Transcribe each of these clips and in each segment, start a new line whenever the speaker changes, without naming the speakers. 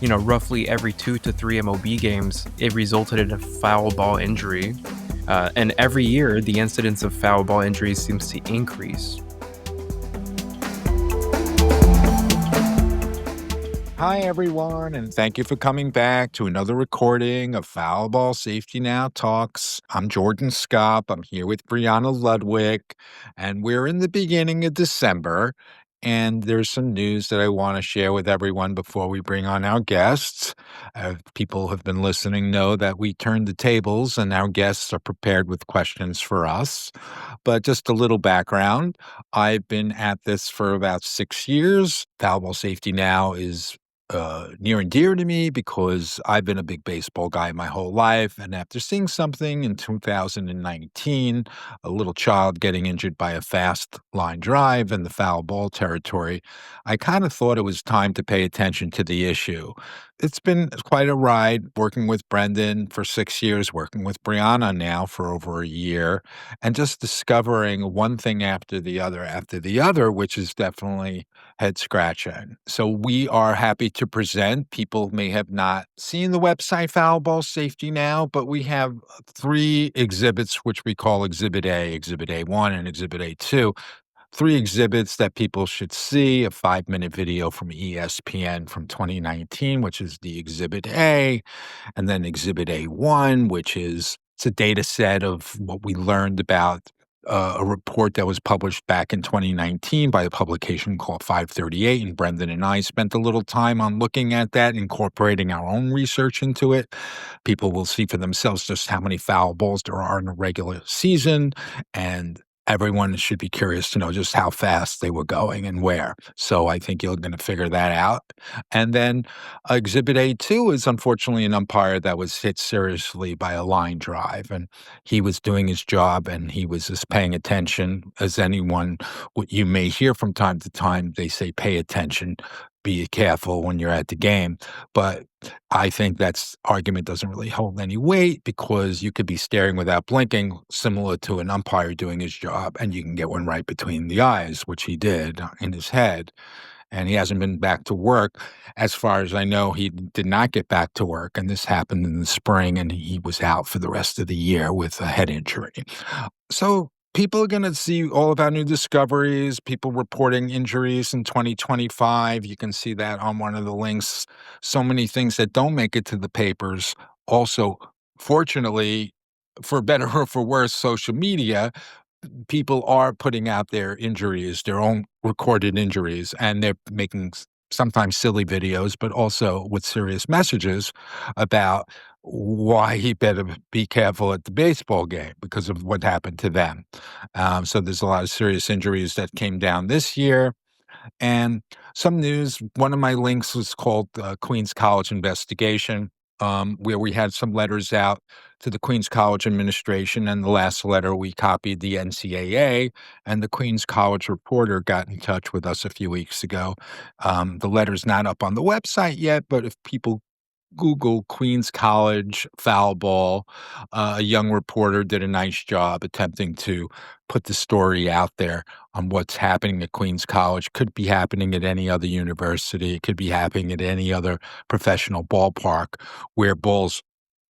roughly every 2 to 3 MLB games, it resulted in a foul ball injury. And every year, the incidence of foul ball injuries seems to increase.
Hi, everyone, and thank you for coming back to another recording of Foul Ball Safety Now Talks. I'm Jordan Scott. I'm here with Brianna Ludwig, and we're in the beginning of December. And there's some news that I want to share with everyone before we bring on our guests. People who have been listening know that we turned the tables and our guests are prepared with questions for us. But just a little background. I've been at this for about 6 years. Foul Ball Safety Now is near and dear to me because I've been a big baseball guy my whole life. And after seeing something in 2019, a little child getting injured by a fast line drive in the foul ball territory, I kind of thought it was time to pay attention to the issue. It's been quite a ride working with Brendan for 6 years, working with Brianna now for over a year, and just discovering one thing after the other, which is definitely head scratching. So we are happy to present. People may have not seen the website Foul Ball Safety Now, but we have three exhibits, which we call Exhibit A, Exhibit A1, and Exhibit A2. Three exhibits that people should see: a 5-minute video from ESPN from 2019, which is the Exhibit A, and then Exhibit A1, which is it's a data set of what we learned about a report that was published back in 2019 by a publication called 538. And Brendan and I spent a little time on looking at that, incorporating our own research into it. People will see for themselves just how many foul balls there are in a regular season, and everyone should be curious to know just how fast they were going and where. So I think you're going to figure that out. And then Exhibit A2 is unfortunately an umpire that was hit seriously by a line drive, and he was doing his job and he was just paying attention. As anyone, what you may hear from time to time, they say, pay attention, be careful when you're at the game. But I think that argument doesn't really hold any weight because you could be staring without blinking, similar to an umpire doing his job, and you can get one right between the eyes, which he did in his head. And he hasn't been back to work. As far as I know, he did not get back to work, and this happened in the spring, and he was out for the rest of the year with a head injury. So people are going to see all of our new discoveries, people reporting injuries in 2025. You can see that on one of the links. So many things that don't make it to the papers. Also, fortunately, for better or for worse, social media, people are putting out their injuries, their own recorded injuries, and they're making sometimes silly videos, but also with serious messages about why he better be careful at the baseball game because of what happened to them. So there's a lot of serious injuries that came down this year. And some news, one of my links was called Queens College Investigation, where we had some letters out to the Queens College administration. And the last letter we copied the NCAA, and the Queens College reporter got in touch with us a few weeks ago. The letter's not up on the website yet, but if people Google Queens College foul ball, a young reporter did a nice job attempting to put the story out there on what's happening at Queens College. Could be happening at any other university. It could be happening at any other professional ballpark where balls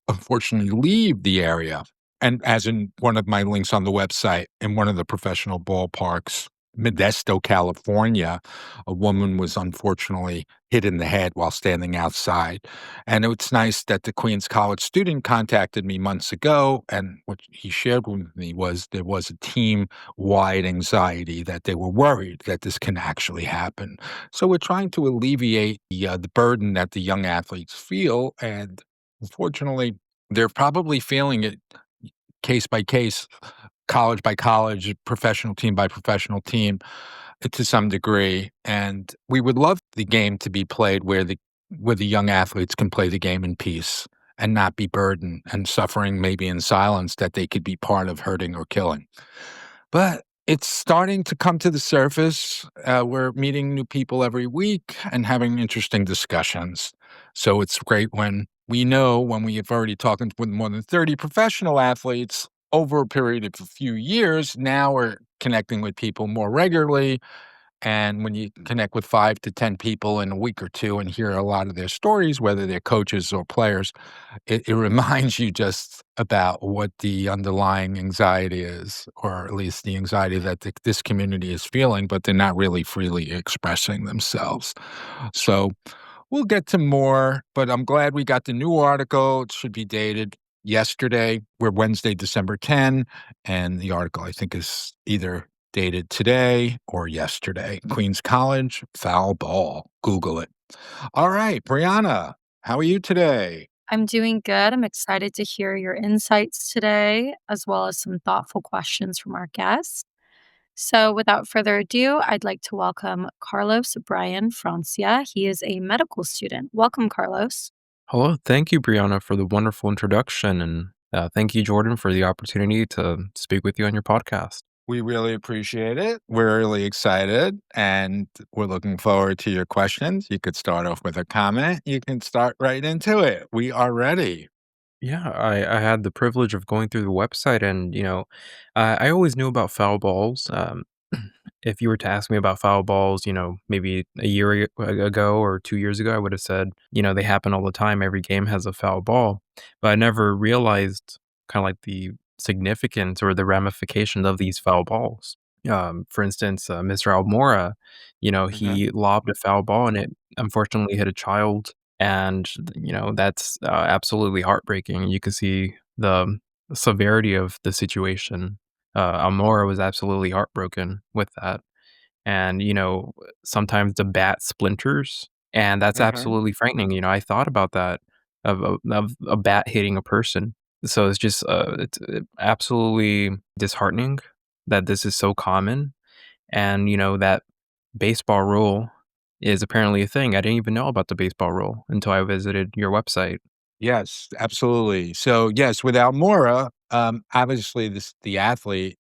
unfortunately leave the area. And as in one of my links on the website, in one of the professional ballparks, Modesto, California, a woman was unfortunately hit in the head while standing outside. And it's nice that the Queens College student contacted me months ago, and what he shared with me was there was a team-wide anxiety that they were worried that this can actually happen. So we're trying to alleviate the burden that the young athletes feel, and unfortunately, they're probably feeling it case by case, college by college, professional team by professional team, to some degree. And we would love the game to be played where the young athletes can play the game in peace and not be burdened and suffering maybe in silence that they could be part of hurting or killing. But it's starting to come to the surface. We're meeting new people every week and having interesting discussions. So it's great when we know when we have already talked with more than 30 professional athletes over a period of a few years. Now we're connecting with people more regularly And when you connect with 5 to 10 people in a week or 2 and hear a lot of their stories, whether they're coaches or players, it reminds you just about what the underlying anxiety is, or at least the anxiety that this community is feeling, but they're not really freely expressing themselves. So we'll get to more, but I'm glad we got the new article. It should be dated yesterday. We're Wednesday, December 10, and the article I think is either dated today or yesterday. Queens College, foul ball. Google it. All right, Brianna, how are you today?
I'm doing good. I'm excited to hear your insights today, as well as some thoughtful questions from our guests. So, without further ado, I'd like to welcome Carlos Brian Francia. He is a medical student. Welcome, Carlos.
Hello, thank you, Brianna, for the wonderful introduction, and thank you, Jordan, for the opportunity to speak with you on your podcast.
We really appreciate it. We're really excited and we're looking forward to your questions. You could start off with a comment. You can start right into it. We are ready.
Yeah, I had the privilege of going through the website, and I always knew about foul balls. If you were to ask me about foul balls, maybe a year ago or 2 years ago, I would have said, they happen all the time. Every game has a foul ball, but I never realized kind of like the significance or the ramifications of these foul balls. For instance, Mr. Almora,
Mhm.
he lobbed a foul ball and it unfortunately hit a child, and that's absolutely heartbreaking. You can see the severity of the situation. Almora was absolutely heartbroken with that, and sometimes the bat splinters, and that's
Mhm.
absolutely frightening. I thought about that, of a bat hitting a person. So it's just it's absolutely disheartening that this is so common, and that baseball rule is apparently a thing. I didn't even know about the baseball rule until I visited your website.
Yes, absolutely. So, yes, without Mora, obviously, the athlete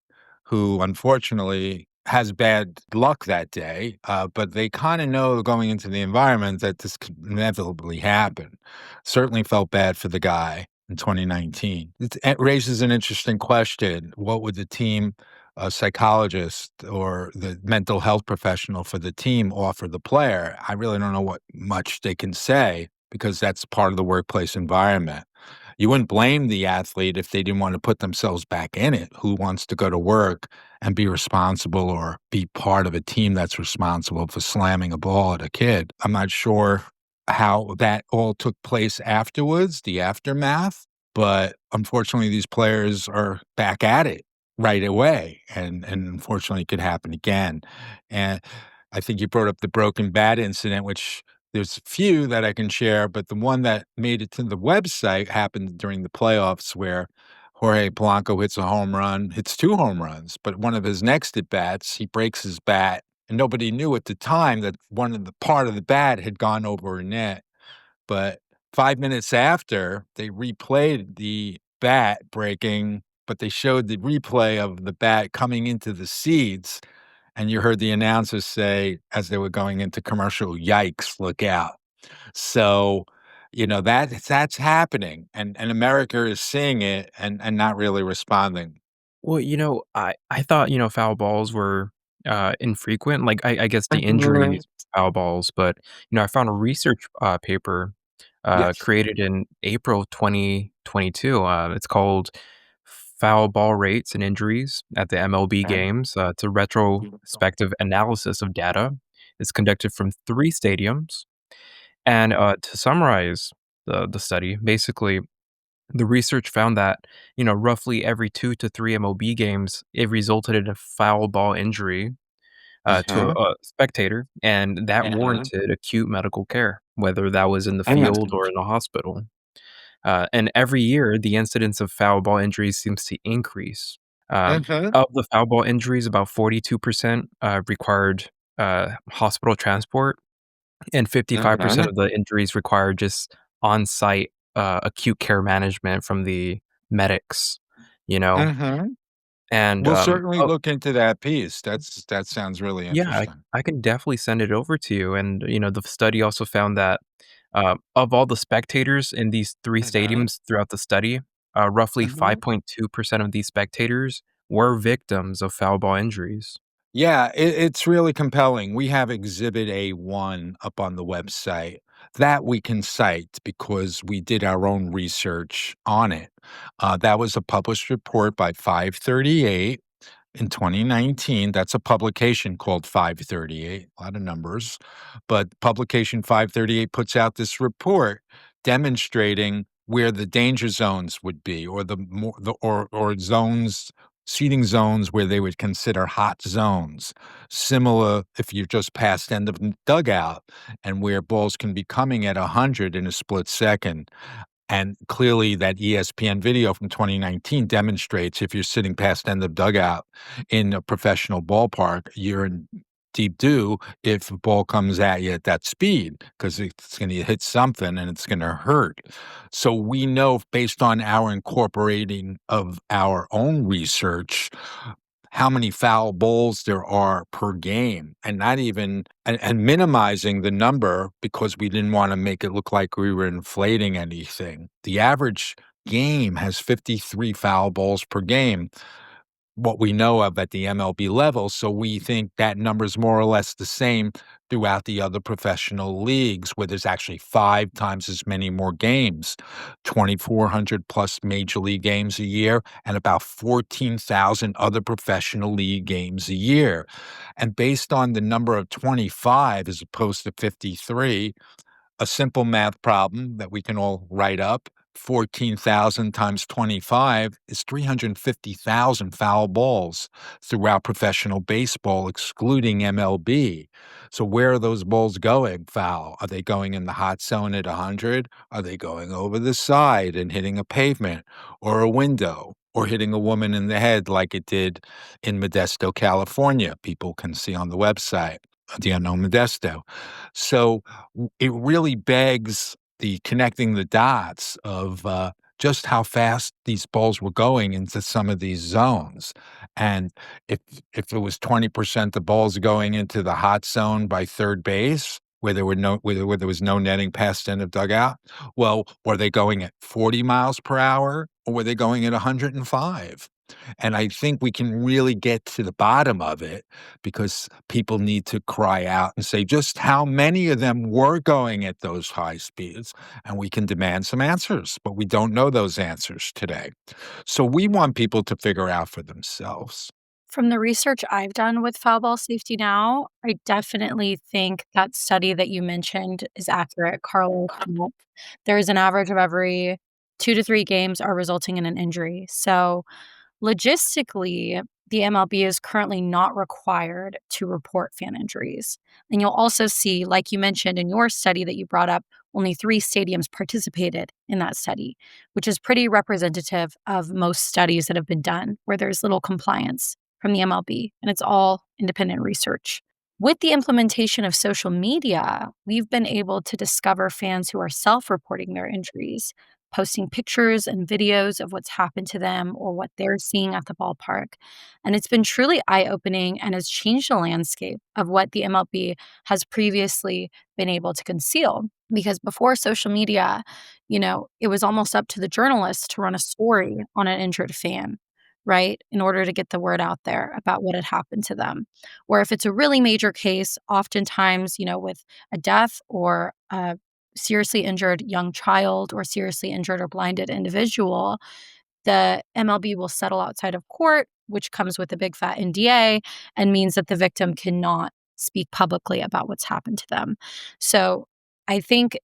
who unfortunately has bad luck that day, but they kind of know going into the environment that this could inevitably happen. Certainly felt bad for the guy in 2019. It raises an interesting question. What would the team psychologist or the mental health professional for the team offer the player? I really don't know what much they can say because that's part of the workplace environment. You wouldn't blame the athlete if they didn't want to put themselves back in it. Who wants to go to work and be responsible or be part of a team that's responsible for slamming a ball at a kid? I'm not sure how that all took place afterwards, the aftermath, but unfortunately, these players are back at it right away, and unfortunately, it could happen again. And I think you brought up the broken bat incident, which there's a few that I can share, but the one that made it to the website happened during the playoffs where Jorge Polanco hits a home run, hits 2 home runs, but one of his next at bats, he breaks his bat, and nobody knew at the time that one of the part of the bat had gone over a net. But 5 minutes after, they replayed the bat breaking, but they showed the replay of the bat coming into the seeds, and you heard the announcers say as they were going into commercial, "Yikes, look out." So, that's happening, and America is seeing it and not really responding.
Well, I thought, foul balls were, infrequent, like, I guess the
Mhm.
injuries foul balls, but, I found a research, paper,
Yes.
created in April 2022, it's called "Foul Ball Rates and Injuries at the MLB
Okay.
Games." It's a retrospective analysis of data. It's conducted from 3 stadiums, and, to summarize the study, basically the research found that, roughly every 2 to 3 MLB games, it resulted in a foul ball injury, to
Mhm.
a spectator, and that
Mhm.
warranted acute medical care, whether that was in the field
Mhm.
or in a hospital. And every year, the incidence of foul ball injuries seems to increase.
Mhm.
Of the foul ball injuries, about 42% required hospital transport, and 55%
Mhm.
of the injuries require just on-site, acute care management from the medics, you know?
Mhm.
And,
We'll certainly
oh
look into that piece. That sounds really
yeah,
interesting.
I can definitely send it over to you, and, the study also found that, of all the spectators in these 3
Mhm.
stadiums throughout the study, roughly
Mhm.
5.2% of these spectators were victims of foul ball injuries.
Yeah, it's really compelling. We have Exhibit A1 up on the website that we can cite because we did our own research on it. That was a published report by 538 in 2019. That's a publication called 538, a lot of numbers. But publication 538 puts out this report demonstrating where the danger zones would be, or the more the or zones, seating zones where they would consider hot zones. Similar if you're just past end of dugout and where balls can be coming at 100 in a split second. And clearly, that ESPN video from 2019 demonstrates if you're sitting past end of dugout in a professional ballpark, you're in deep doo if a ball comes at you at that speed because it's going to hit something and it's going to hurt. So we know based on our incorporating of our own research how many foul balls there are per game, and not even and minimizing the number because we didn't wanna make it look like we were inflating anything. The average game has 53 foul balls per game, what we know of at the MLB level, so we think that number is more or less the same throughout the other professional leagues where there's actually 5 times as many more games, 2,400 plus major league games a year and about 14,000 other professional league games a year. And based on the number of 25 as opposed to 53, a simple math problem that we can all write up, 14,000 times 25 is 350,000 foul balls throughout professional baseball, excluding MLB. So where are those balls going foul? Are they going in the hot zone at 100? Are they going over the side and hitting a pavement or a window? Or hitting a woman in the head like it did in Modesto, California. People can see on the website, the unknown Modesto. So it really begs the connecting the dots of just how fast these balls were going into some of these zones. And if if it was 20% the balls going into the hot zone by third base, where there was no netting past end of dugout, well, were they going at 40 miles per hour or were they going at 105? And I think we can really get to the bottom of it because people need to cry out and say just how many of them were going at those high speeds, and we can demand some answers, but we don't know those answers today. So we want people to figure out for themselves.
From the research I've done with foul ball safety now, I definitely think that study that you mentioned is accurate, Carlos. There is an average of every 2 to 3 games are resulting in an injury. So, logistically, the MLB is currently not required to report fan injuries. And you'll also see, like you mentioned in your study that you brought up, only 3 stadiums participated in that study, which is pretty representative of most studies that have been done where there's little compliance from the MLB, and it's all independent research. With the implementation of social media, we've been able to discover fans who are self reporting their injuries, posting pictures and videos of what's happened to them or what they're seeing at the ballpark. And it's been truly eye opening and has changed the landscape of what the MLB has previously been able to conceal. Because before social media, it was almost up to the journalist to run a story on an injured fan, right? In order to get the word out there about what had happened to them. Or if it's a really major case, oftentimes, with a death or a seriously injured young child or seriously injured or blinded individual, the MLB will settle outside of court, which comes with a big fat NDA and means that the victim cannot speak publicly about what's happened to them. So I think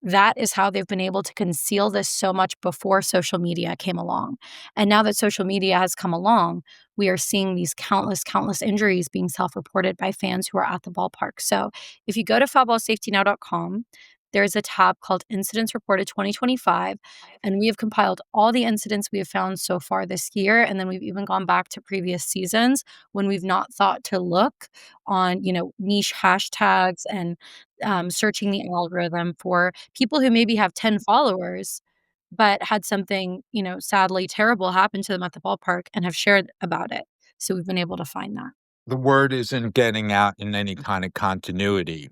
that is how they've been able to conceal this so much before social media came along. And now that social media has come along, we are seeing these countless, countless injuries being self reported by fans who are at the ballpark. So if you go to foulballsafetynow.com, there's a tab called Incidents Reported 2025, and we have compiled all the incidents we have found so far this year. And then we've even gone back to previous seasons when we've not thought to look on, niche hashtags and searching the algorithm for people who maybe have 10 followers, but had something, sadly terrible happen to them at the ballpark and have shared about it. So we've been able to find that.
The word isn't getting out in any kind of continuity.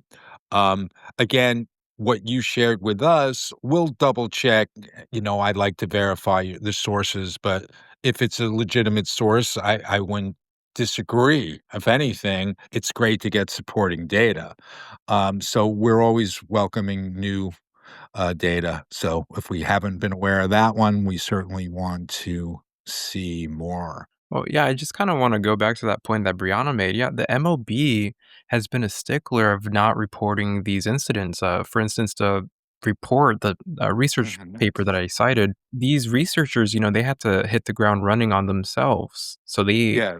Um, Again, what you shared with us, we'll double check. I'd like to verify the sources, but if it's a legitimate source, I wouldn't disagree. If anything, it's great to get supporting data. So we're always welcoming new data. So if we haven't been aware of that one, we certainly want to see more.
Well, yeah, I just kinda wanna go back to that point that Brianna made. Yeah, the MLB has been a stickler of not reporting these incidents. For instance, the report, the, research
Mhm.
paper that I cited, these researchers, they had to hit the ground running on themselves. So
Yes,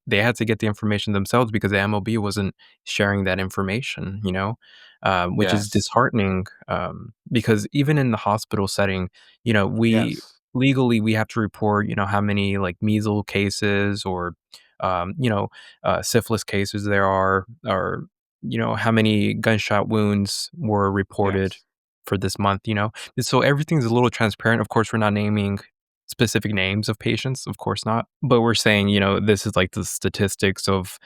they had to get the information themselves because the MLB wasn't sharing that information, which is
yes,
disheartening, because even in the hospital setting, we
yes,
legally we have to report how many like measles cases or syphilis cases there are, or how many gunshot wounds were reported
yes.
for this month. And so everything's a little transparent. Of course, we're not naming specific names of patients, of course not, but we're saying this is like the statistics of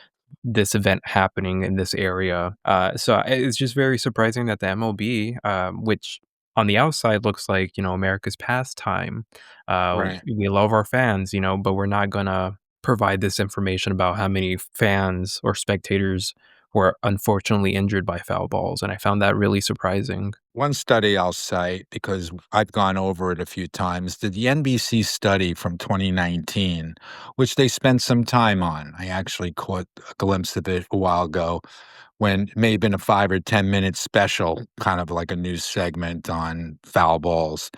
this event happening in this area. It's just very surprising that the MLB, which on the outside looks like America's pastime.
Right.
We love our fans, but we're not gonna provide this information about how many fans or spectators were unfortunately injured by foul balls, and I found that really surprising.
One study I'll cite because I've gone over it a few times, the NBC study from 2019, which they spent some time on. I actually caught a glimpse of it a while ago when it may have been a 5 or 10 minute special, kind of like a news segment on foul balls.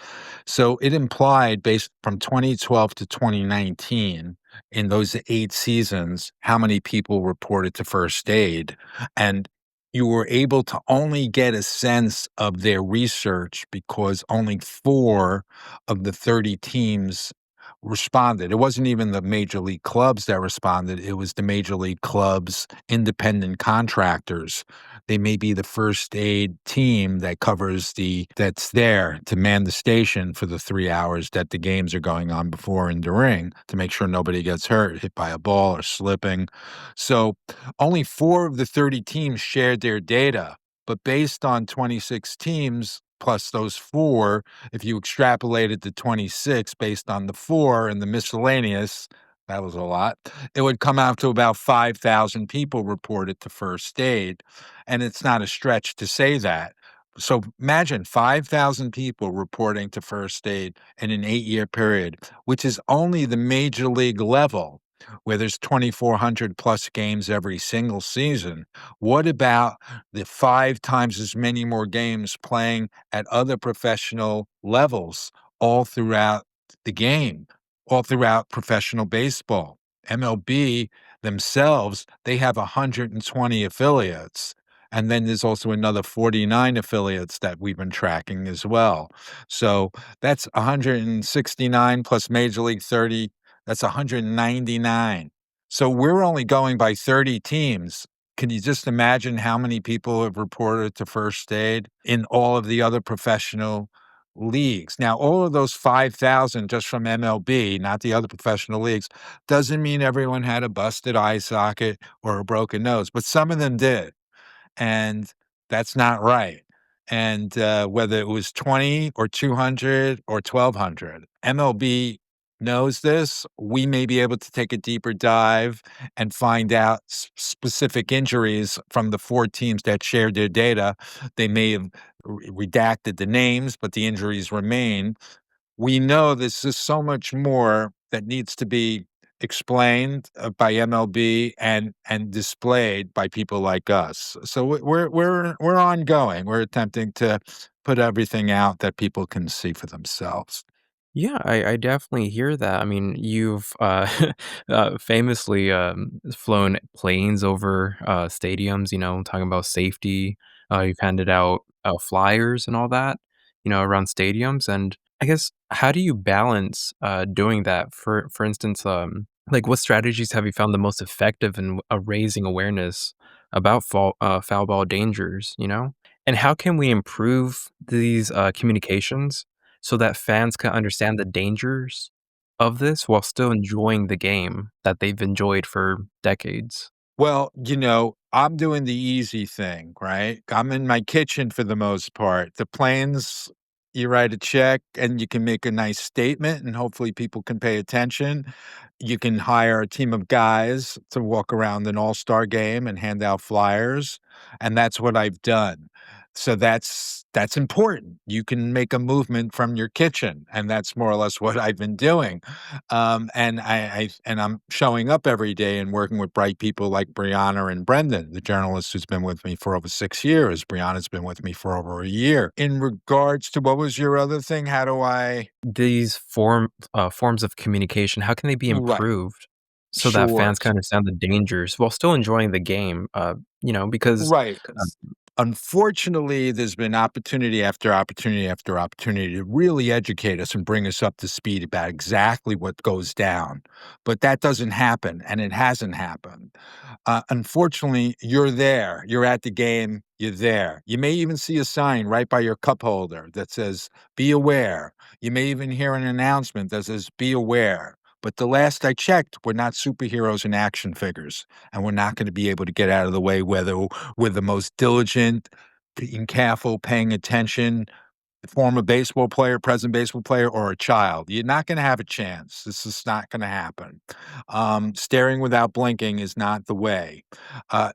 So it implied, based from 2012 to 2019, in those 8 seasons, how many people reported to first aid. And you were able to only get a sense of their research because only 4 of the 30 teams responded. It wasn't even the major league clubs that responded, it was the major league clubs' independent contractors. They may be the first aid team that covers that's there to man the station for the 3 hours that the games are going on before and during to make sure nobody gets hurt, hit by a ball or slipping. So, only 4 of the 30 teams shared their data, but based on 26 teams plus those 4, if you extrapolated to 26 based on the 4 and the miscellaneous, that was a lot, it would come out to about 5,000 people reported to first aid, and it's not a stretch to say that. So imagine 5,000 people reporting to first aid in an 8-year period, which is only the major league level, where there's 2,400 plus games every single season. What about the 5 times as many more games playing at other professional levels all throughout the game, all throughout professional baseball? MLB themselves, they have 120 affiliates. And then there's also another 49 affiliates that we've been tracking as well. So that's 169 plus Major League 30. That's 199. So we're only going by 30 teams. Can you just imagine how many people have reported to first aid in all of the other professional leagues? Now, all of those 5,000 just from MLB, not the other professional leagues, doesn't mean everyone had a busted eye socket or a broken nose, but some of them did, and that's not right. And whether it was 20 or 200 or 1,200, MLB knows this. We may be able to take a deeper dive and find out specific injuries from the 4 teams that shared their data. They may have redacted the names, but the injuries remain. We know this is so much more that needs to be explained by MLB and displayed by people like us. So we're ongoing. We're attempting to put everything out that people can see for themselves.
Yeah, I definitely hear that. I mean, you've famously flown planes over stadiums, talking about safety. You've handed out flyers and all that, around stadiums. And I guess, how do you balance doing that? For instance, like what strategies have you found the most effective in raising awareness about foul ball dangers, And how can we improve these communications so that fans can understand the dangers of this while still enjoying the game that they've enjoyed for decades?
Well, I'm doing the easy thing, right? I'm in my kitchen for the most part. The planes, You write a check and you can make a nice statement and hopefully people can pay attention. You can hire a team of guys to walk around an all-star game and hand out flyers, and that's what I've done. So that's important. You can make a movement from your kitchen, and that's more or less what I've been doing. And I'm showing up every day and working with bright people like Brianna and Brendan, the journalist who's been with me for over 6 years. Brianna's been with me for over a year. In regards to what was your other thing? How do I
These forms of communication, how can they be
Right.
improved so that
Sure.
fans can understand the dangers while still enjoying the game? Because
Right.
uh,
Unfortunately, there's been opportunity after opportunity after opportunity to really educate us and bring us up to speed about exactly what goes down, but that doesn't happen, and it hasn't happened. Unfortunately, you're there. You're at the game. You're there. You may even see a sign right by your cup holder that says, "Be aware." You may even hear an announcement that says, "Be aware." But the last I checked, we're not superheroes and action figures, and we're not gonna be able to get out of the way whether we're the most diligent, being careful, paying attention, former baseball player, present baseball player, or a child. You're not gonna have a chance. This is not gonna happen. Staring without blinking is not the way.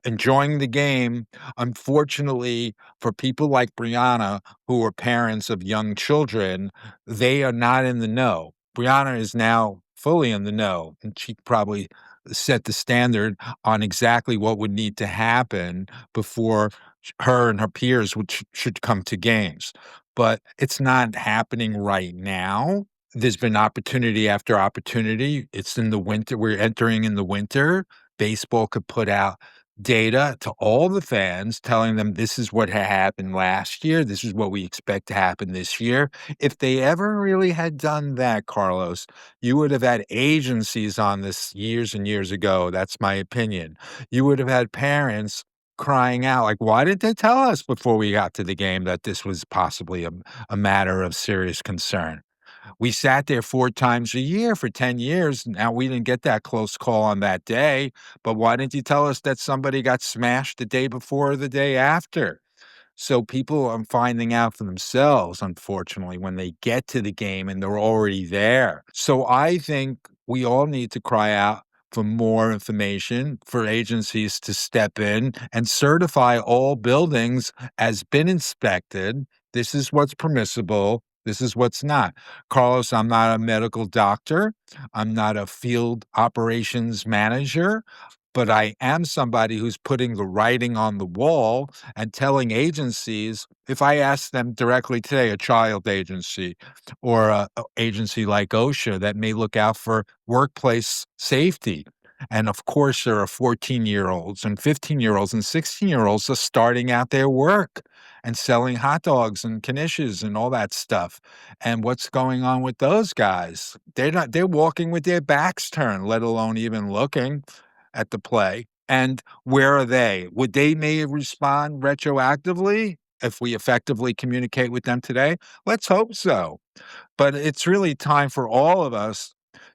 Enjoying the game, unfortunately, for people like Brianna, who are parents of young children, they are not in the know. Brianna is now fully in the know, and she probably set the standard on exactly what would need to happen before her and her peers should come to games, but it's not happening right now. There's been opportunity after opportunity. It's in the winter. We're entering in the winter. Baseball could put out data to all the fans telling them this is what happened last year. This is what we expect to happen this year. If they ever really had done that, Carlos, you would have had agencies on this years and years ago. That's my opinion. You would have had parents crying out, like, "Why didn't they tell us before we got to the game that this was possibly a matter of serious concern?" We sat there 4 times a year for 10 years. Now, we didn't get that close call on that day, but why didn't you tell us that somebody got smashed the day before or the day after? So people are finding out for themselves, unfortunately, when they get to the game and they're already there. So I think we all need to cry out for more information, for agencies to step in and certify all buildings as been inspected. This is what's permissible. This is what's not. Carlos, I'm not a medical doctor. I'm not a field operations manager, but I am somebody who's putting the writing on the wall and telling agencies, if I ask them directly today, a child agency or a agency like OSHA that may look out for workplace safety. And of course, there are 14-year-olds and 15-year-olds and 16-year-olds are starting out their work and selling hot dogs and knishes and all that stuff. And what's going on with those guys? They're walking with their backs turned, let alone even looking at the play. And where are they? Would they may respond retroactively if we effectively communicate with them today? Let's hope so. But it's really time for all of us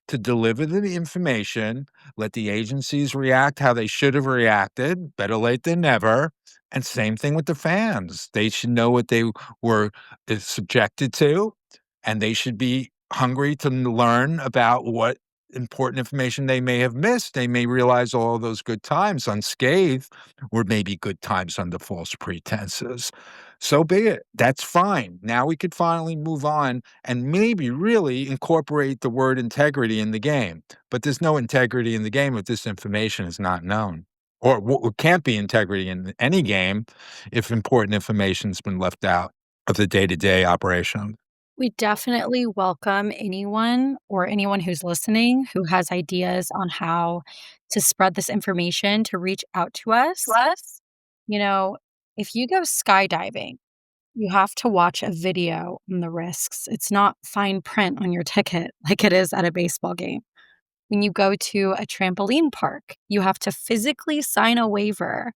to deliver the information, let the agencies react how they should have reacted, better late than never. And same thing with the fans. They should know what they were subjected to, and they should be hungry to learn about what important information they may have missed. They may realize all those good times unscathed were maybe good times under false pretenses. So be it. That's fine. Now we could finally move on and maybe really incorporate the word integrity in the game. But there's no integrity in the game if this information is not known. Or can't be integrity in any game if important information's been left out of the day-to-day operation.
We definitely welcome anyone who's listening who has ideas on how to spread this information to reach out to us. You know, if you go skydiving, you have to watch a video on the risks. It's not fine print on your ticket like it is at a baseball game. When you go to a trampoline park, you have to physically sign a waiver.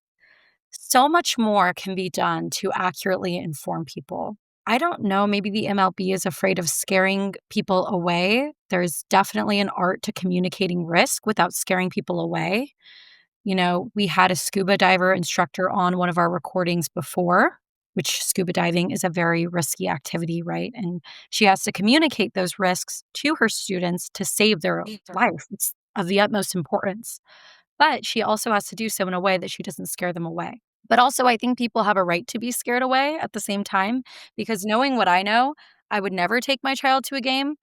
So much more can be done to accurately inform people. I don't know, maybe the MLB is afraid of scaring people away. There's definitely an art to communicating risk without scaring people away. We had a scuba diver instructor on one of our recordings before. which scuba diving is a very risky activity, right? And she has to communicate those risks to her students to save their life. It's of the utmost importance. But she also has to do so in a way that she doesn't scare them away. But also, I think people have a right to be scared away at the same time, because knowing what I know, I would never take my child to a game,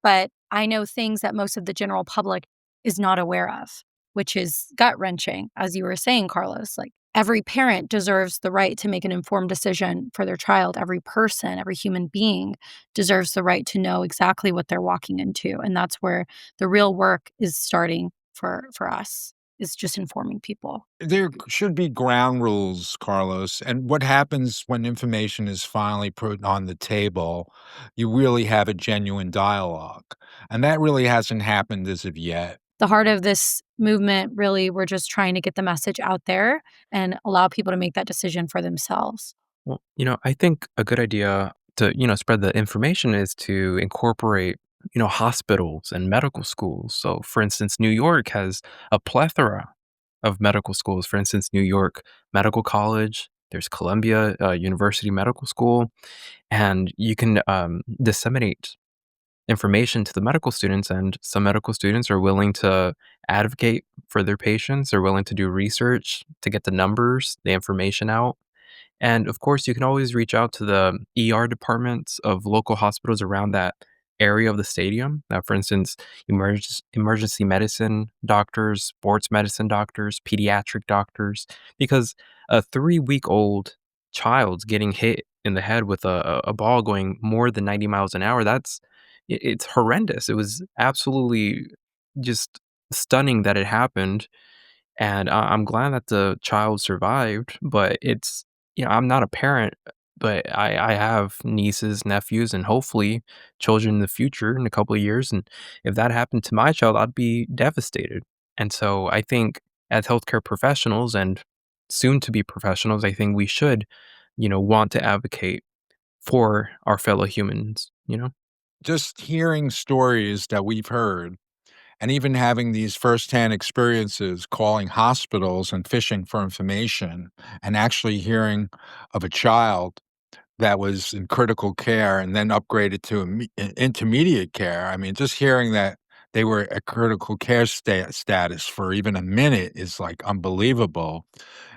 but I know things that most of the general public is not aware of, which is gut wrenching, as you were saying, Carlos. Like, every parent deserves the right to make an informed decision for their child. Every person, every human being deserves the right to know exactly what they're walking into. And that's where the real work is starting for us, is just informing people.
There should be ground rules, Carlos. And what happens when information is finally put on the table? You really have a genuine dialogue. And that really hasn't happened as of yet.
The heart of this movement, really, we're just trying to get the message out there and allow people to make that decision for themselves.
Well, I think a good idea to, spread the information is to incorporate, hospitals and medical schools. So, for instance, New York has a plethora of medical schools. For instance, New York Medical College, there's Columbia University Medical School, and you can disseminate information to the medical students. And some medical students are willing to advocate for their patients, are willing to do research to get the numbers, the information out. And of course, you can always reach out to the ER departments of local hospitals around that area of the stadium. For instance, emergency medicine doctors, sports medicine doctors, pediatric doctors, because a 3 week old child's getting hit in the head with a ball going more than 90 miles an hour. It's horrendous. It was absolutely just stunning that it happened, and I'm glad that the child survived, but I'm not a parent, but I have nieces, nephews, and hopefully children in the future in a couple of years, and if that happened to my child, I'd be devastated. And so I think as healthcare professionals and soon to be professionals, I think we should, want to advocate for our fellow humans?
Just hearing stories that we've heard and even having these firsthand experiences calling hospitals and fishing for information and actually hearing of a child that was in critical care and then upgraded to intermediate care. I mean, just hearing that they were at critical care status for even a minute is like unbelievable.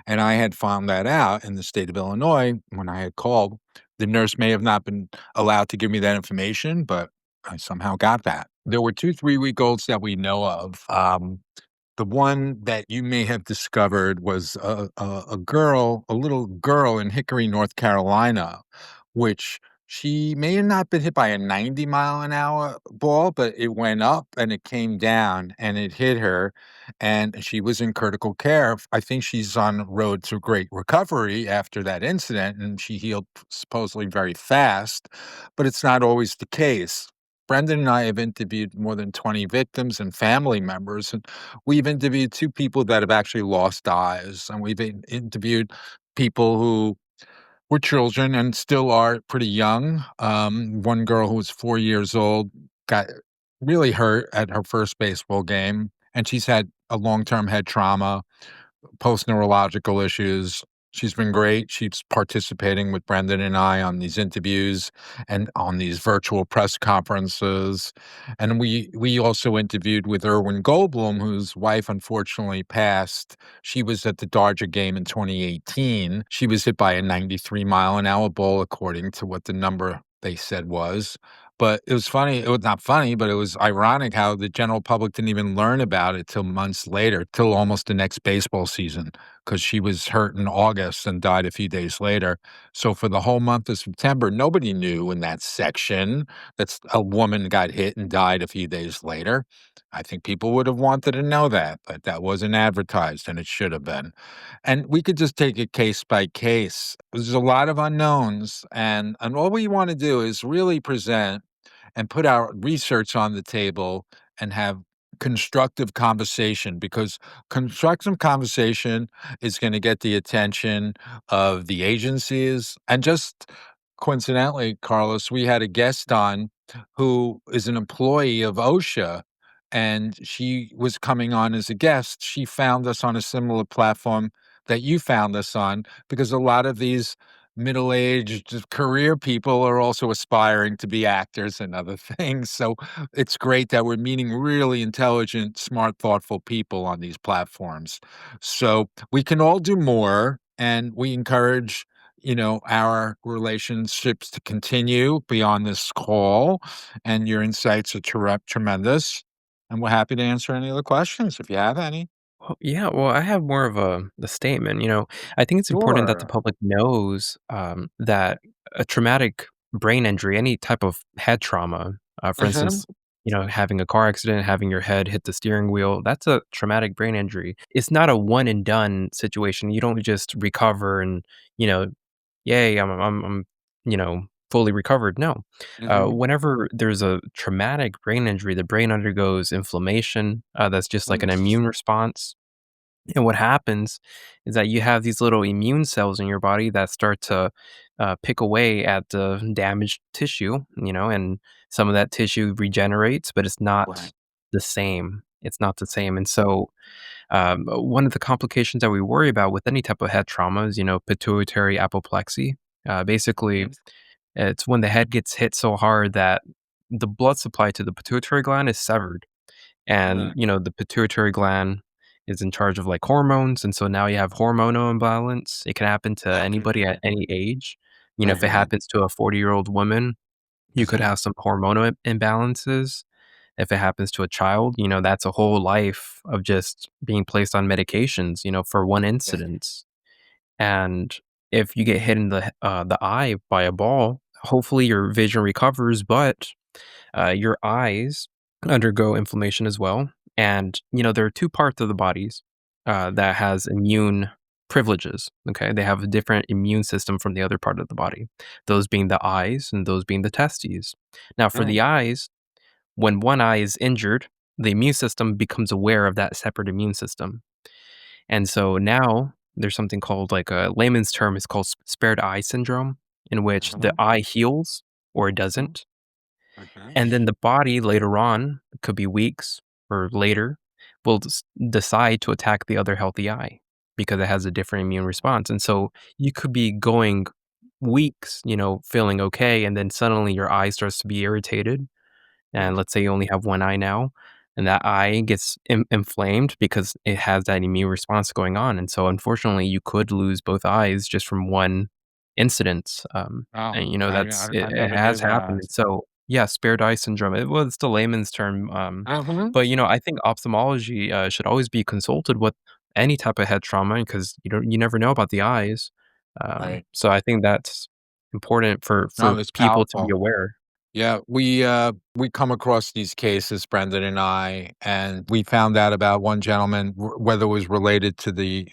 And I had found that out in the state of Illinois when I had called. The nurse may have not been allowed to give me that information, but I somehow got that. There were 2 3-week olds that we know of. The one that you may have discovered was a little girl in Hickory, North Carolina, which she may have not been hit by a 90-mile-an-hour ball, but it went up and it came down and it hit her, and she was in critical care. I think she's on the road to great recovery after that incident, and she healed supposedly very fast, but it's not always the case. Brendan and I have interviewed more than 20 victims and family members, and we've interviewed 2 people that have actually lost eyes, and we've interviewed people who were children and still are pretty young. One girl who was 4 years old got really hurt at her first baseball game, and she's had a long-term head trauma, post-neurological issues. She's been great. She's participating with Brendan and I on these interviews and on these virtual press conferences. And we also interviewed with Irwin Goldblum, whose wife unfortunately passed. She was at the Dodger game in 2018. She was hit by a 93-mile-an-hour ball, according to what the number they said was. But it was funny. It was not funny, but it was ironic how the general public didn't even learn about it till months later, till almost the next baseball season, because she was hurt in August and died a few days later. So for the whole month of September, nobody knew in that section that a woman got hit and died a few days later. I think people would have wanted to know that, but that wasn't advertised, and it should have been. And we could just take it case by case. There's a lot of unknowns, and all we want to do is really present and put our research on the table and have constructive conversation, because constructive conversation is going to get the attention of the agencies. And just coincidentally, Carlos, we had a guest on who is an employee of OSHA, and she was coming on as a guest. She found us on a similar platform that you found us on, because a lot of these middle-aged career people are also aspiring to be actors and other things. So it's great that we're meeting really intelligent, smart, thoughtful people on these platforms. So we can all do more, and we encourage, our relationships to continue beyond this call. And your insights are tremendous. And we're happy to answer any other questions if you have any.
Well, yeah, well, I have more of a statement. I think it's important that the
Sure.
public knows that a traumatic brain injury, any type of head trauma, for
Mhm.
instance, having a car accident, having your head hit the steering wheel, that's a traumatic brain injury. It's not a one and done situation. You don't just recover and, you know, yay, I'm fully recovered. No.
Mhm.
Whenever there's a traumatic brain injury, the brain undergoes inflammation. That's just like an
Yes.
immune response, and what happens is that you have these little immune cells in your body that start to pick away at the damaged tissue, and some of that tissue regenerates, but it's not
Right.
the same. It's not the same. And so, one of the complications that we worry about with any type of head trauma is, pituitary apoplexy. Basically,
Mhm.
it's when the head gets hit so hard that the blood supply to the pituitary gland is severed, and,
Mm.
the pituitary gland is in charge of, like, hormones, and so now you have hormonal imbalance. It can happen to
Okay.
anybody at any age. If it
Right.
happens to a 40-year-old woman, you could
Mhm.
have some hormonal imbalances. If it happens to a child, that's a whole life of just being placed on medications, for one
Yeah.
incident. And if you get hit in the eye by a ball, hopefully your vision recovers, but your eyes undergo inflammation as well. And, there are two parts of the bodies that has immune privileges. Okay. They have a different immune system from the other part of the body, those being the eyes and those being the testes. Now, for the
Mm.
eyes, when one eye is injured, the immune system becomes aware of that separate immune system. And so now there's something called, like, a layman's term is called spared eye syndrome, in which the
Mhm.
eye heals or it
Mhm.
doesn't.
Mhm.
And then the body later on, it could be weeks or later, will decide to attack the other healthy eye because it has a different immune response. And so you could be going weeks, feeling okay, and then suddenly your eye starts to be irritated, and
Mm.
let's say you only have one eye now, and that eye gets inflamed because it has that immune response going on. And so, unfortunately, you could lose both eyes just from one incident.
Oh,
And
I
it
never knew
has happened.
that.
And so, yeah, spared eye syndrome. It's the layman's term.
Mhm.
But I think ophthalmology should always be consulted with any type of head trauma because you never know about the eyes.
Right.
So I think that's important
No,
for
that's
people to be
powerful.
aware.
Yeah, we come across these cases, Brendan and I, and we found out about one gentleman, whether it was related to the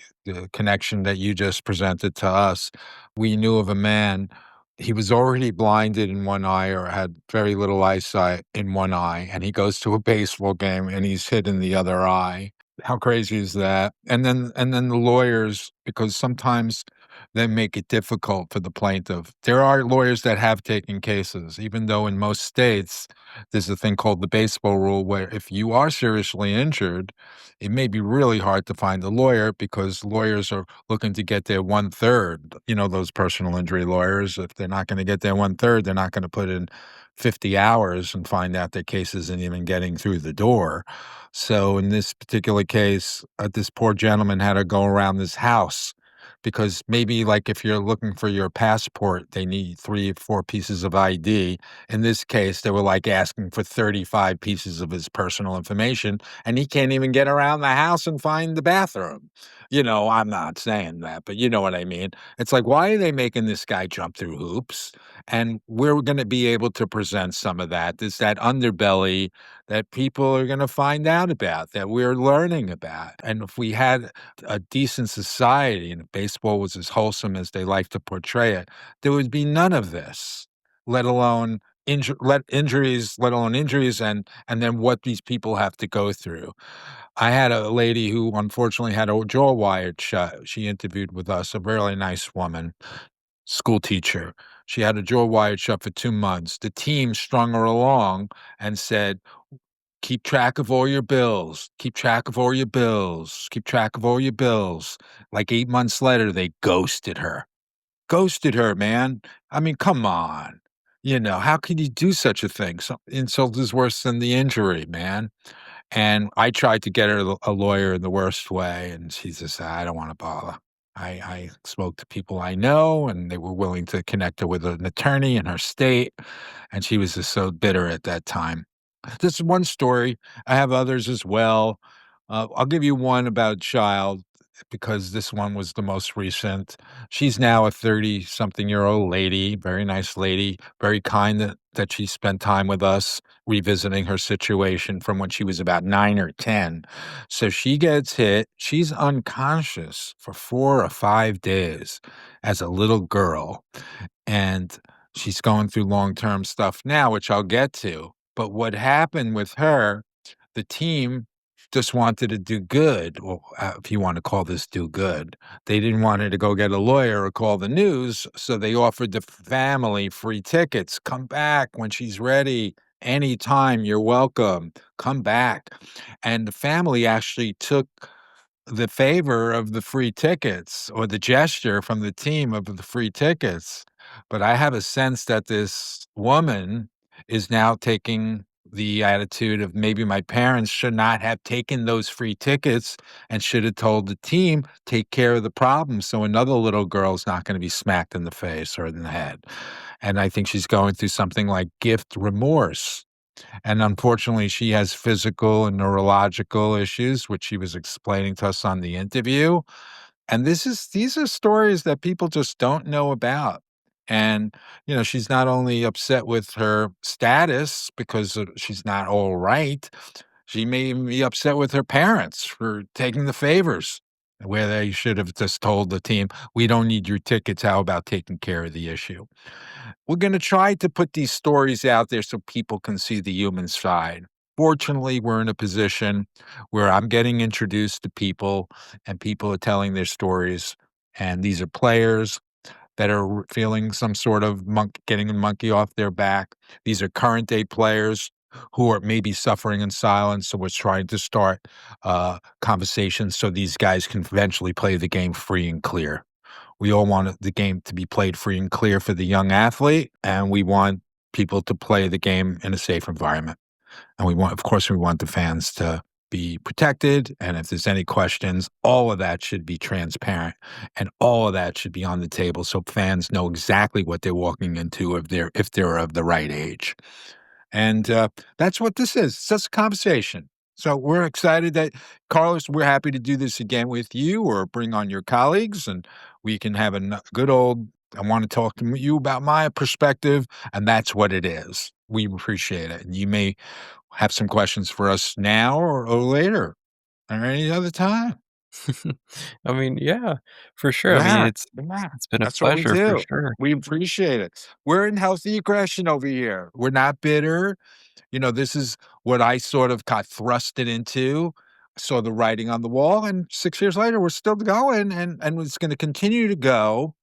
connection that you just presented to us. We knew of a man. He was already blinded in one eye or had very little eyesight in one eye, and he goes to a baseball game and he's hit in the other eye. How crazy is that? And then the lawyers, because sometimes they make it difficult for the plaintiff. There are lawyers that have taken cases, even though in most states there's a thing called the baseball rule where if you are seriously injured, it may be really hard to find a lawyer because lawyers are looking to get their one third. Those personal injury lawyers, if they're not going to get their one third, they're not going to put in 50 hours and find out their case isn't even getting through the door. So in this particular case, this poor gentleman had to go around this house because maybe like if you're looking for your passport, they need 3 or 4 pieces of ID. In this case, they were like asking for 35 pieces of his personal information, and he can't even get around the house and find the bathroom. I'm not saying that, but you know what I mean. It's like, why are they making this guy jump through hoops? And we're going to be able to present some of that. There's that underbelly that people are going to find out about, that we're learning about. And if we had a decent society and if baseball was as wholesome as they like to portray it, there would be none of this, let alone let alone injuries and then what these people have to go through. I had a lady who unfortunately had her jaw wired shut. She interviewed with us, a really nice woman, school teacher. She had her jaw wired shut for 2 months. The team strung her along and said, keep track of all your bills. Keep track of all your bills. Keep track of all your bills. Like 8 months later, they ghosted her. ghosted her, man. I mean, come on. How could you do such a thing? Insult is worse than the injury, man. And I tried to get her a lawyer in the worst way, and she just said, "I don't wanna bother." I spoke to people I know, and they were willing to connect her with an attorney in her state, and she was just so bitter at that time. This is one story. I have others as well. I'll give you one about a child because this one was the most recent. She's now a 30-something-year-old lady, very nice lady, very kind that she spent time with us revisiting her situation from when she was about 9 or 10. So she gets hit. She's unconscious for 4 or 5 days as a little girl, and she's going through long-term stuff now, which I'll get to. But what happened with her, the team just wanted to do good, well, if you wanna call this do good. They didn't want her to go get a lawyer or call the news, so they offered the family free tickets. "Come back when she's ready. Anytime, you're welcome. Come back." And the family actually took the favor of the free tickets or the gesture from the team of the free tickets. But I have a sense that this woman is now taking the attitude of maybe my parents should not have taken those free tickets and should have told the team, take care of the problem so another little girl's not going to be smacked in the face or in the head. And I think she's going through something like gift remorse, and unfortunately, she has physical and neurological issues, which she was explaining to us on the interview. And these are stories that people just don't know about. And, she's not only upset with her status because she's not all right, she may even be upset with her parents for taking the favors where they should have just told the team, we don't need your tickets. How about taking care of the issue? We're going to try to put these stories out there so people can see the human side. Fortunately, we're in a position where I'm getting introduced to people and people are telling their stories. And these are players that are feeling some sort of getting a monkey off their back. These are current day players who are maybe suffering in silence. So we're trying to start conversations so these guys can eventually play the game free and clear. We all want the game to be played free and clear for the young athlete, and we want people to play the game in a safe environment. And of course, we want the fans to be protected. And if there's any questions, all of that should be transparent and all of that should be on the table so fans know exactly what they're walking into if they're of the right age. And that's what this is. It's just a conversation. So we're excited that, Carlos, we're happy to do this again with you or bring on your colleagues and we can have a good old, I want to talk to you about my perspective. And that's what it is. We appreciate it. And you may have some questions for us now or later or any other time.
I mean, yeah, for sure. I mean,
Yeah,
it's
yeah.
it's been a
That's what we
pleasure for
do.
sure.
We appreciate it. We're in healthy aggression over here. We're not bitter. This is what I sort of got thrusted into. Saw the writing on the wall, and 6 years later, we're still going, and it's gonna continue to go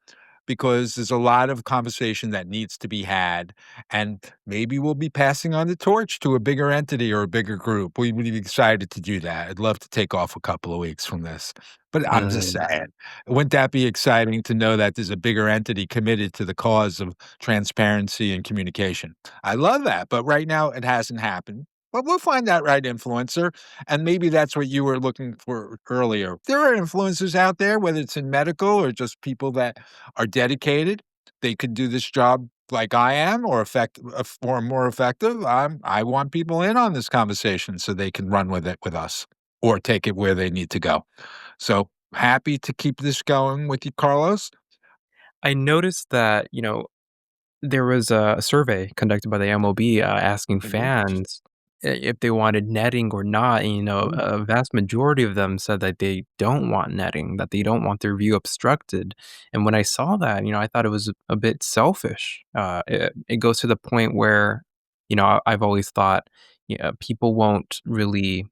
because there's a lot of conversation that needs to be had, and maybe we'll be passing on the torch to a bigger entity or a bigger group. We would be excited to do that. I'd love to take off a couple of weeks from this, but I'm just
Mm.
saying, wouldn't that be exciting to know that there's a bigger entity committed to the cause of transparency and communication? I love that, but right now it hasn't happened. But we'll find that right influencer, and maybe that's what you were looking for earlier. There are influencers out there, whether it's in medical or just people that are dedicated. They could do this job like I am or more effective. I want people in on this conversation so they can run with it with us or take it where they need to go. So happy to keep this going with you, Carlos.
I noticed that, there was a survey conducted by the MLB, asking
Mhm.
fans if they wanted netting or not, and,
Mhm.
a vast majority of them said that they don't want netting, that they don't want their view obstructed, and when I saw that, I thought it was a bit selfish. It goes to the point where, I've always thought, people won't really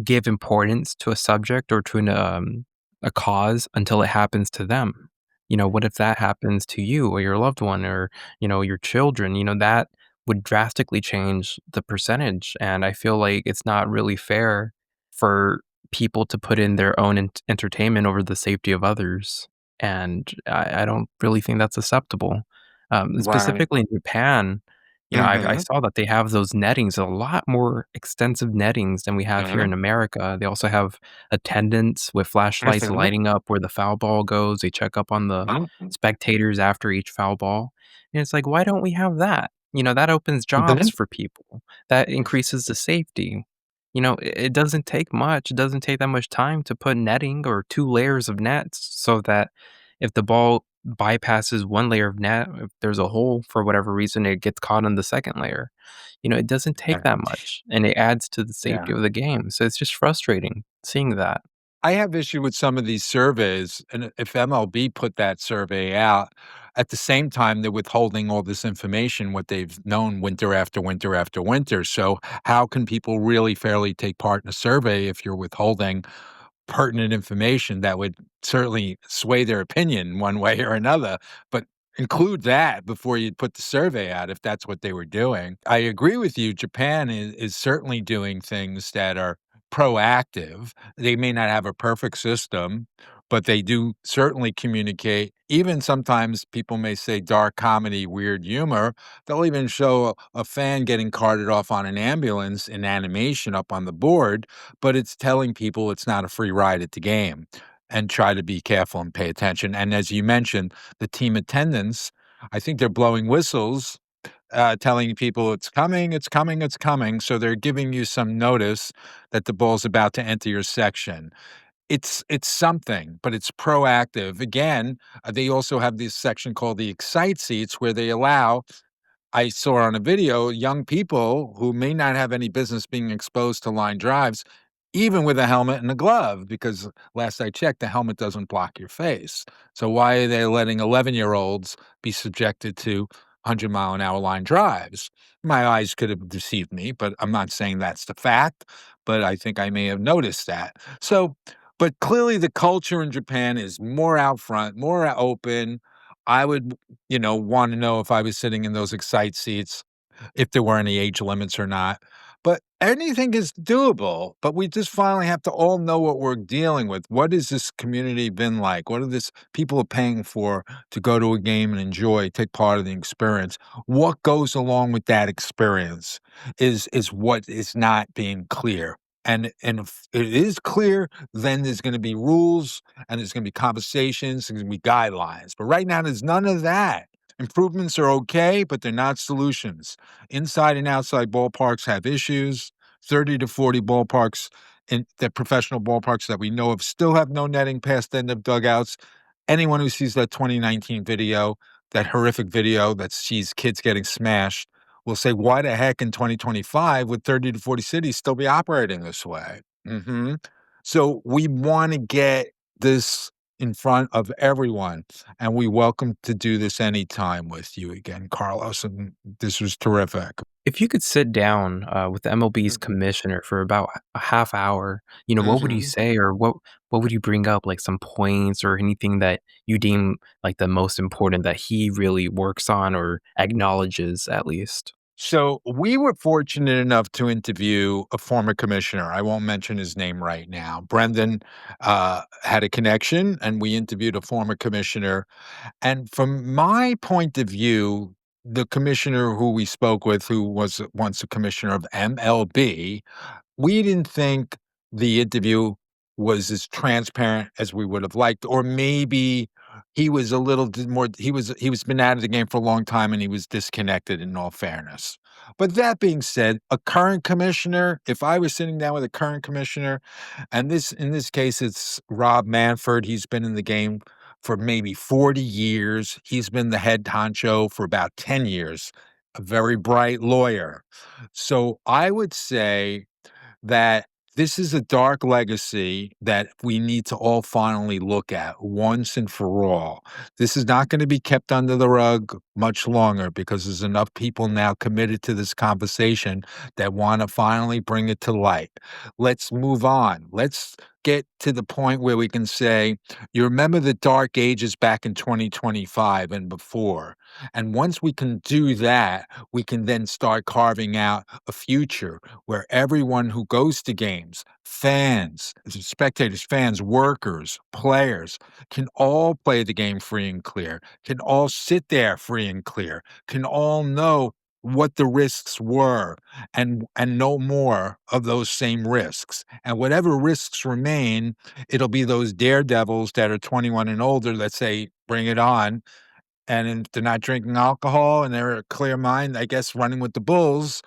give importance to a subject or to a cause until it happens to them. What if that happens to you or your loved one or, your children? That would drastically change the percentage. And I feel like it's not really fair for people to put in their own entertainment over the safety of others. and I don't really think that's acceptable.
Right.
Specifically in Japan, I
Mhm.
saw that they have those nettings, a lot more extensive nettings than we have here in
Mhm.
America. They also have attendants with flashlights
Mhm.
lighting up where the foul ball goes. They check up on the
Mhm.
spectators after each foul ball, and it's like, why don't we have that? That opens jobs
Mhm.
for people. That increases the safety. It doesn't take much. It doesn't take that much time to put netting or 2 layers of nets so that if the ball bypasses 1 layer of net, if there's a hole for whatever reason, it gets caught on the 2nd layer. It doesn't take that
Right.
much, and it adds to the safety
Yeah.
of the game, so it's just frustrating seeing that.
I have issue with some of these surveys, and if MLB put that survey out, at the same time, they're withholding all this information, what they've known winter after winter after winter. So how can people really fairly take part in a survey if you're withholding pertinent information that would certainly sway their opinion one way or another? But include that before you put the survey out if that's what they were doing. I agree with you. Japan is certainly doing things that are proactive. They may not have a perfect system, but they do certainly communicate. Even sometimes people may say dark comedy, weird humor. They'll even show a fan getting carted off on an ambulance in animation up on the board, but it's telling people it's not a free ride at the game and try to be careful and pay attention. And as you mentioned, the team attendants, I think they're blowing whistles telling people it's coming, it's coming, it's coming. So they're giving you some notice that the ball's about to enter your section. It's something, but it's proactive. Again, they also have this section called the excite seats where they allow I saw on a video young people who may not have any business being exposed to line drives, even with a helmet and a glove, because last I checked, the helmet doesn't block your face. So why are they letting 11-year-olds be subjected to 100-mile-an-hour line drives? My eyes could have deceived me, but I'm not saying that's the fact, but I think I may have noticed that. So, but clearly the culture in Japan is more out front, more open. I would want to know if I was sitting in those excite seats, if there were any age limits or not. But anything is doable. But we just finally have to all know what we're dealing with. What has this community been like? What are this people are paying for to go to a game and enjoy, take part of the experience? What goes along with that experience is what is not being clear. And if it is clear, then there's going to be rules and there's going to be conversations, there's going to be guidelines. But right now, there's none of that. Improvements are okay, but they're not solutions. Inside and outside ballparks have issues. 30 to 40 ballparks in the professional ballparks that we know of still have no netting past the end of dugouts. Anyone who sees that 2019 video, that horrific video that sees kids getting smashed, will say, why the heck in 2025 would 30 to 40 cities still be operating this way? So we want to get this in front of everyone, and we welcome to do this anytime with you again, Carlos. And this was terrific.
If you could sit down, with the MLB's
Mhm.
commissioner for about a half hour, what would you
Mhm.
say or what would you bring up, like, some points or anything that you deem, like, the most important that he really works on or acknowledges at least?
So we were fortunate enough to interview a former commissioner. I won't mention his name right now. Brendan had a connection, and we interviewed a former commissioner. And from my point of view, the commissioner who we spoke with, who was once a commissioner of MLB, we didn't think the interview was as transparent as we would have liked, or maybe he was a little more he was been out of the game for a long time and he was disconnected in all fairness. But that being said, a current commissioner, if I was sitting down with a current commissioner, and this in this case it's Rob Manfred, he's been in the game for maybe 40 years. He's been the head honcho for about 10 years, a very bright lawyer. So I would say that this is a dark legacy that we need to all finally look at once and for all. This is not going to be kept under the rug much longer because there's enough people now committed to this conversation that want to finally bring it to light. Let's move on. Let's get to the point where we can say, you remember the dark ages back in 2025 and before. And once we can do that, we can then start carving out a future where everyone who goes to games, fans, spectators, fans, workers, players, can all play the game free and clear, can all sit there free and clear, can all know what the risks were and no more of those same risks. And whatever risks remain, it'll be those daredevils that are 21 and older that say, "Bring it on." And if they're not drinking alcohol and they're a clear mind, I guess running with the bulls,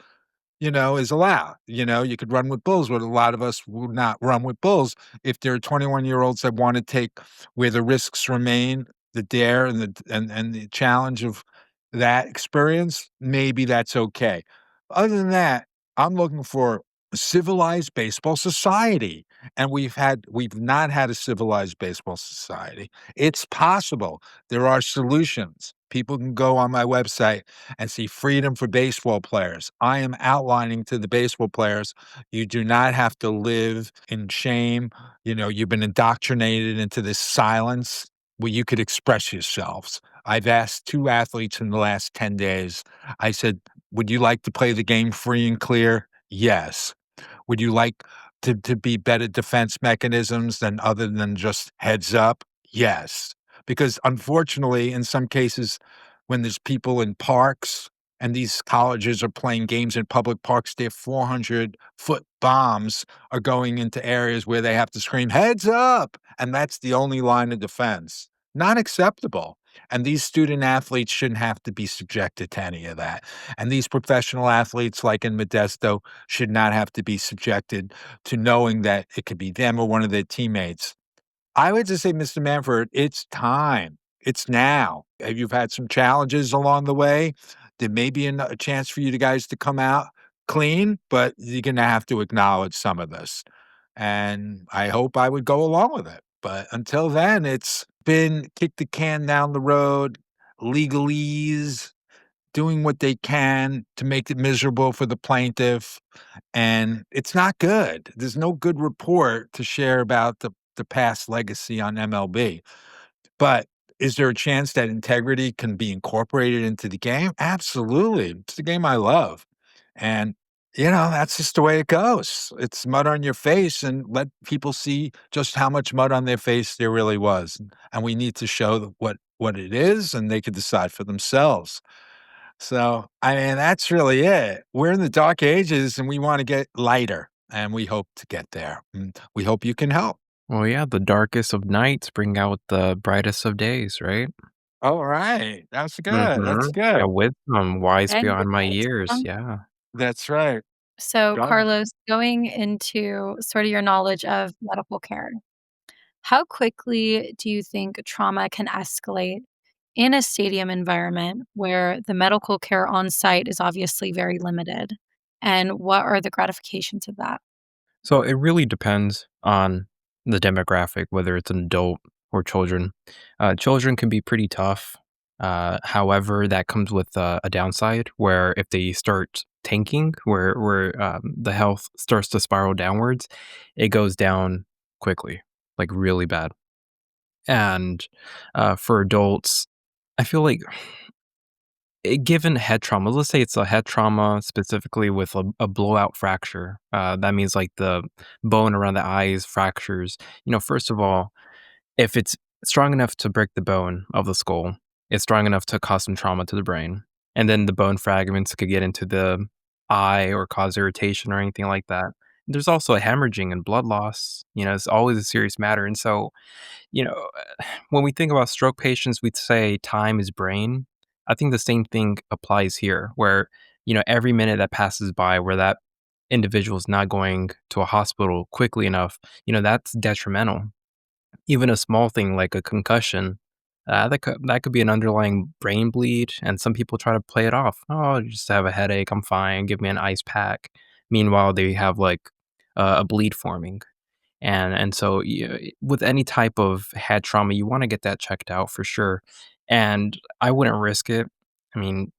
is allowed. You could run with bulls, but a lot of us would not run with bulls. If there are 21-year-olds that want to take where the risks remain, the dare and the challenge of that experience, maybe that's okay. Other than that, I'm looking for a civilized baseball society. And we've not had a civilized baseball society. It's possible. There are solutions. People can go on my website and see freedom for baseball players. I am outlining to the baseball players, you do not have to live in shame. You've been indoctrinated into this silence where you could express yourselves. I've asked 2 athletes in the last 10 days. I said, "Would you like to play the game free and clear?" "Yes." "Would you like to be better defense mechanisms than other than just heads up?" "Yes." Because unfortunately, in some cases, when there's people in parks and these colleges are playing games in public parks, their 400-foot bombs are going into areas where they have to scream, "Heads up!" And that's the only line of defense. Not acceptable. And these student athletes shouldn't have to be subjected to any of that. And these professional athletes, like in Modesto, should not have to be subjected to knowing that it could be them or one of their teammates. I would just say, Mr. Manford, it's time. It's now. You've had some challenges along the way. There may be a chance for you to guys to come out clean, but you're going to have to acknowledge some of this. And I hope I would go along with it. But until then, it's been kick the can down the road, legalese, doing what they can to make it miserable for the plaintiff. And it's not good. There's no good report to share about the past legacy on MLB. But is there a chance that integrity can be incorporated into the game? Absolutely. It's the game I love. And, that's just the way it goes. It's mud on your face and let people see just how much mud on their face there really was. And we need to show what it is and they can decide for themselves. So, I mean, that's really it. We're in the dark ages and we want to get lighter and we hope to get there. And we hope you can help.
Well, yeah, the darkest of nights bring out the brightest of days, right?
All right. That's good. That's
Mhm. Yeah,
good.
wisdom, wise
And good
beyond my years,
wisdom.
yeah.
That's right.
So,
Done.
Carlos, going into sort of your knowledge of medical care, how quickly do you think trauma can escalate in a stadium environment where the medical care on site is obviously very limited? And what are the gratifications of that?
So it really depends on the demographic, whether it's an adult or children. Children can be pretty tough. However, that comes with a downside where if they start tanking, where the health starts to spiral downwards, it goes down quickly, like really bad. And for adults, I feel like given head trauma, let's say it's a head trauma specifically with a blowout fracture. That means like the bone around the eyes fractures. First of all, if it's strong enough to break the bone of the skull, it's strong enough to cause some trauma to the brain. And then the bone fragments could get into the eye or cause irritation or anything like that. There's also a hemorrhaging and blood loss. It's always a serious matter. And so, you know, when we think about stroke patients, we'd say time is brain. I think the same thing applies here, where, every minute that passes by where that individual is not going to a hospital quickly enough, that's detrimental. Even a small thing like a concussion, that could be an underlying brain bleed, and some people try to play it off. "Oh, I just have a headache, I'm fine, give me an ice pack." Meanwhile, they have, like, a bleed forming. And so, with any type of head trauma, you wanna get that checked out for sure, and I wouldn't risk it. I mean,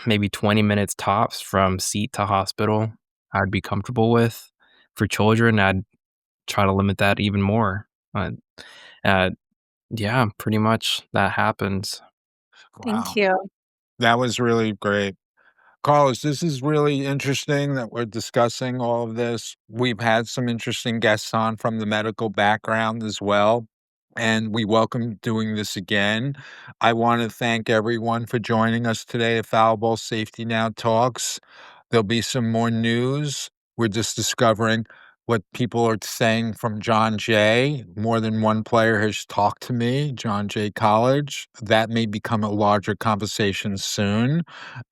maybe 20 minutes tops from seat to hospital, I'd be comfortable with. For children, I'd try to limit that even more. Uh, uh, yeah, pretty much that happens.
Thank
Wow.
you.
That was really great. Carlos, this is really interesting that we're discussing all of this. We've had some interesting guests on from the medical background as well, and we welcome doing this again. I want to thank everyone for joining us today at Foul Ball Safety Now Talks. There'll be some more news. We're just discovering what people are saying from John Jay. More than one player has talked to me, John Jay College. That may become a larger conversation soon.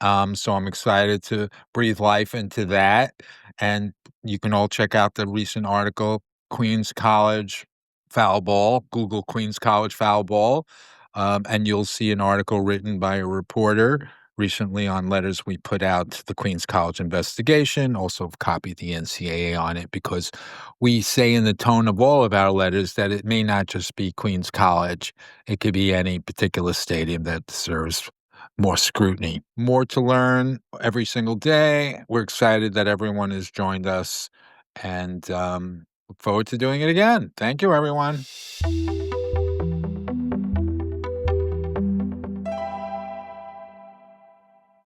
So I'm excited to breathe life into that. And you can all check out the recent article, Queens College Foul Ball. Google Queens College Foul Ball. And you'll see an article written by a reporter recently on letters we put out to the Queens College investigation. Also copied the NCAA on it because we say in the tone of all of our letters that it may not just be Queens College. It could be any particular stadium that deserves more scrutiny. More to learn every single day. We're excited that everyone has joined us and look forward to doing it again. Thank you, everyone.